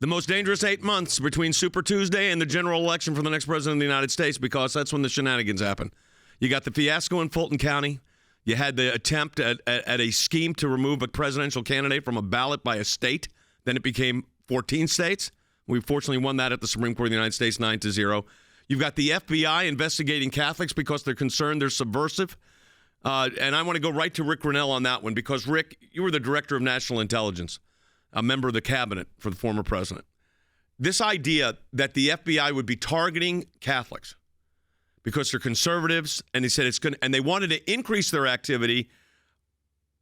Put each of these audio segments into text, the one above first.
The most dangerous 8 months between Super Tuesday and the general election for the next president of the United States, because that's when the shenanigans happen. You got the fiasco in Fulton County. You had the attempt at a scheme to remove a presidential candidate from a ballot by a state. Then it became 14 states. We fortunately won that at the Supreme Court of the United States 9-0. You've got the FBI investigating Catholics because they're concerned they're subversive. And I want to go right to Rick Grinnell on that one, because, Rick, you were the director of national intelligence, a member of the cabinet for the former president. This idea that the FBI would be targeting Catholics because they're conservatives, and they said it's going, and they wanted to increase their activity.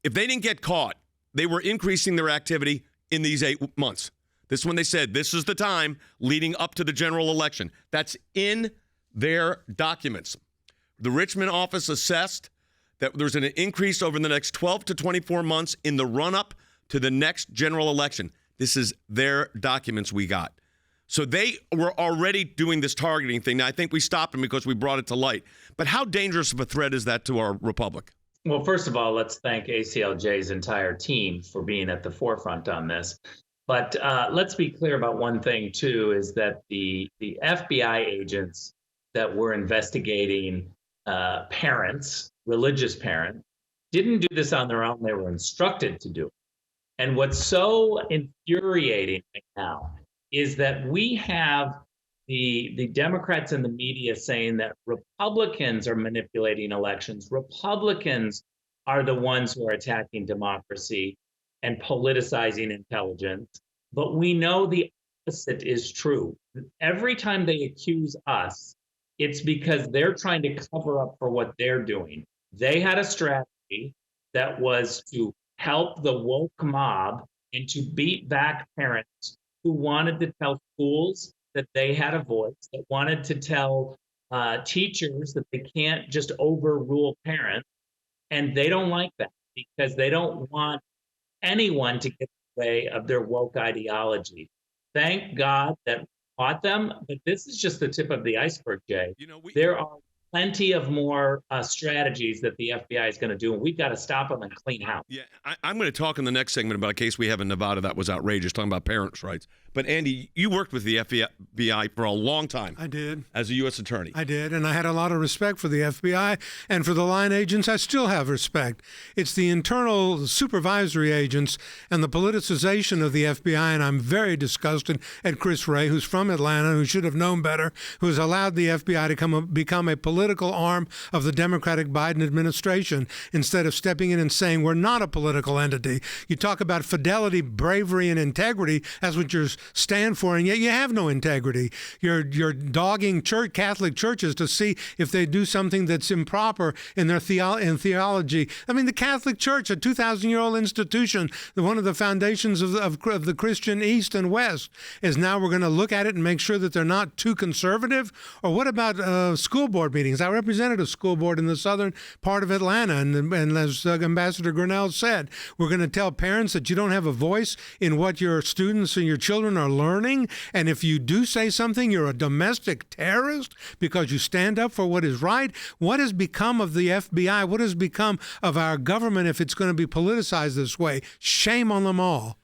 If they didn't get caught, they were increasing their activity in these 8 months. This is when they said this is the time leading up to the general election. That's in their documents. The Richmond office assessed that there's an increase over the next 12 to 24 months in the run-up to the next general election. This is their documents we got. So they were already doing this targeting thing. Now, I think we stopped them because we brought it to light. But how dangerous of a threat is that to our republic? Well, first of all, let's thank ACLJ's entire team for being at the forefront on this. But let's be clear about one thing, too, is that the FBI agents that were investigating parents, religious parents, didn't do this on their own. They were instructed to do it. And what's so infuriating right now is that we have the Democrats and the media saying that Republicans are manipulating elections. Republicans are the ones who are attacking democracy and politicizing intelligence. But we know the opposite is true. Every time they accuse us, it's because they're trying to cover up for what they're doing. They had a strategy that was to help the woke mob and to beat back parents who wanted to tell schools that they had a voice, that wanted to tell teachers that they can't just overrule parents. And they don't like that because they don't want anyone to get in the way of their woke ideology. Thank God that we caught them, but this is just the tip of the iceberg, Jay. There are plenty of more strategies that the FBI is going to do, and we've got to stop them and clean house. Yeah, I'm going to talk in the next segment about a case we have in Nevada that was outrageous, talking about parents' rights. But, Andy, you worked with the FBI for a long time. I did. As a U.S. attorney. I did, and I had a lot of respect for the FBI, and for the line agents, I still have respect. It's the internal supervisory agents and the politicization of the FBI, and I'm very disgusted at Chris Wray, who's from Atlanta, who should have known better, who has allowed the FBI to become a political arm of the Democratic Biden administration instead of stepping in and saying we're not a political entity. You talk about fidelity, bravery, and integrity. That's what you stand for, and yet you have no integrity. You're dogging Catholic churches to see if they do something that's improper in their theology. I mean, the Catholic Church, a 2,000-year-old institution, one of the foundations of the Christian East and West, is now we're going to look at it and make sure that they're not too conservative. Or what about school board meetings? I represented a school board in the southern part of Atlanta, and as Ambassador Grinnell said, we're going to tell parents that you don't have a voice in what your students and your children are learning, and if you do say something, you're a domestic terrorist because you stand up for what is right. What has become of the FBI? What has become of our government if it's going to be politicized this way? Shame on them all.